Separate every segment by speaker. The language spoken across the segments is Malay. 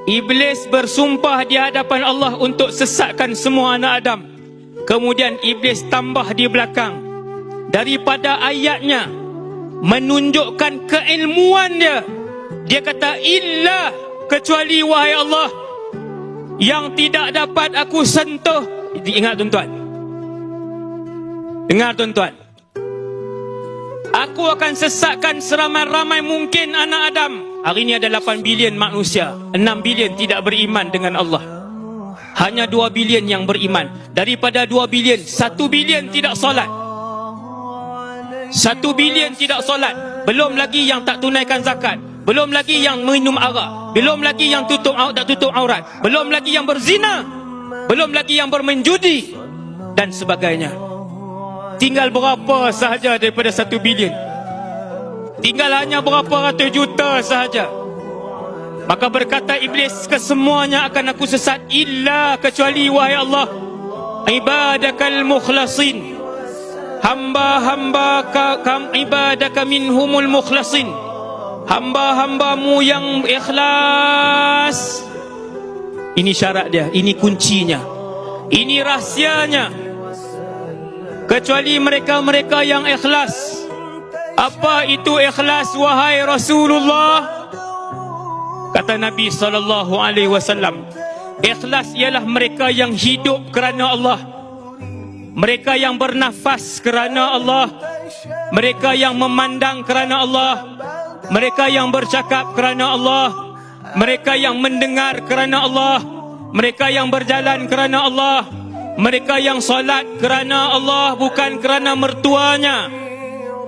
Speaker 1: Iblis bersumpah di hadapan Allah untuk sesatkan semua anak Adam. Kemudian Iblis tambah di belakang daripada ayatnya menunjukkan keilmuan dia. Dia kata, illa, kecuali wahai Allah, yang tidak dapat aku sentuh. Ingat tuan-tuan, dengar tuan-tuan, aku akan sesatkan seramai-ramai mungkin anak Adam. Hari ini ada 8 bilion manusia, 6 bilion tidak beriman dengan Allah. Hanya 2 bilion yang beriman. Daripada 2 bilion, 1 bilion tidak solat. 1 bilion tidak solat. Belum lagi yang tak tunaikan zakat. Belum lagi yang minum arak. Belum lagi yang tak tutup aurat. Belum lagi yang berzina. Belum lagi yang bermain judi dan sebagainya. Tinggal berapa sahaja daripada 1 bilion? Tinggal hanya berapa ratus juta sahaja. Maka berkata Iblis, kesemuanya akan aku sesat, illa, kecuali wahai Allah, ibadakal mukhlasin, hamba-hamba ibadaka minhumul mukhlasin, hamba-hambamu yang ikhlas. Ini syarat dia, ini kuncinya, ini rahsianya. Kecuali mereka-mereka yang ikhlas. Apa itu ikhlas wahai Rasulullah? Kata Nabi SAW, ikhlas ialah mereka yang hidup kerana Allah, mereka yang bernafas kerana Allah, mereka yang memandang kerana Allah, mereka yang bercakap kerana Allah, mereka yang mendengar kerana Allah, mereka yang berjalan kerana Allah, mereka yang solat kerana Allah bukan kerana mertuanya,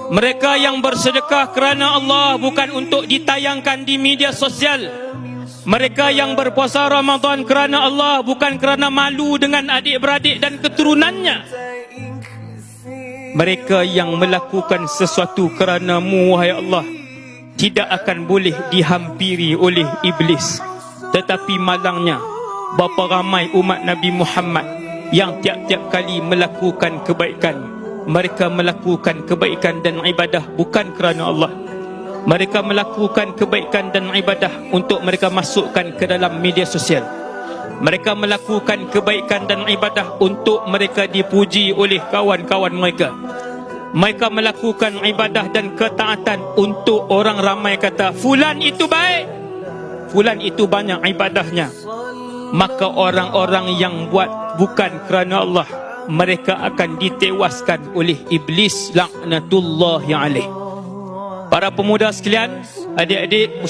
Speaker 1: mereka yang bersedekah kerana Allah bukan untuk ditayangkan di media sosial, mereka yang berpuasa Ramadan kerana Allah bukan kerana malu dengan adik-beradik dan keturunannya, mereka yang melakukan sesuatu kerana-Mu wahai Allah tidak akan boleh dihampiri oleh iblis. Tetapi malangnya, berapa ramai umat Nabi Muhammad yang tiap-tiap kali melakukan kebaikan, mereka melakukan kebaikan dan ibadah bukan kerana Allah. Mereka melakukan kebaikan dan ibadah untuk mereka masukkan ke dalam media sosial. Mereka melakukan kebaikan dan ibadah untuk mereka dipuji oleh kawan-kawan mereka. Mereka melakukan ibadah dan ketaatan untuk orang ramai kata, fulan itu baik, fulan itu banyak ibadahnya. Maka orang-orang yang buat bukan kerana Allah, mereka akan ditewaskan oleh iblis laknatullahi alaih. Para pemuda sekalian, adik-adik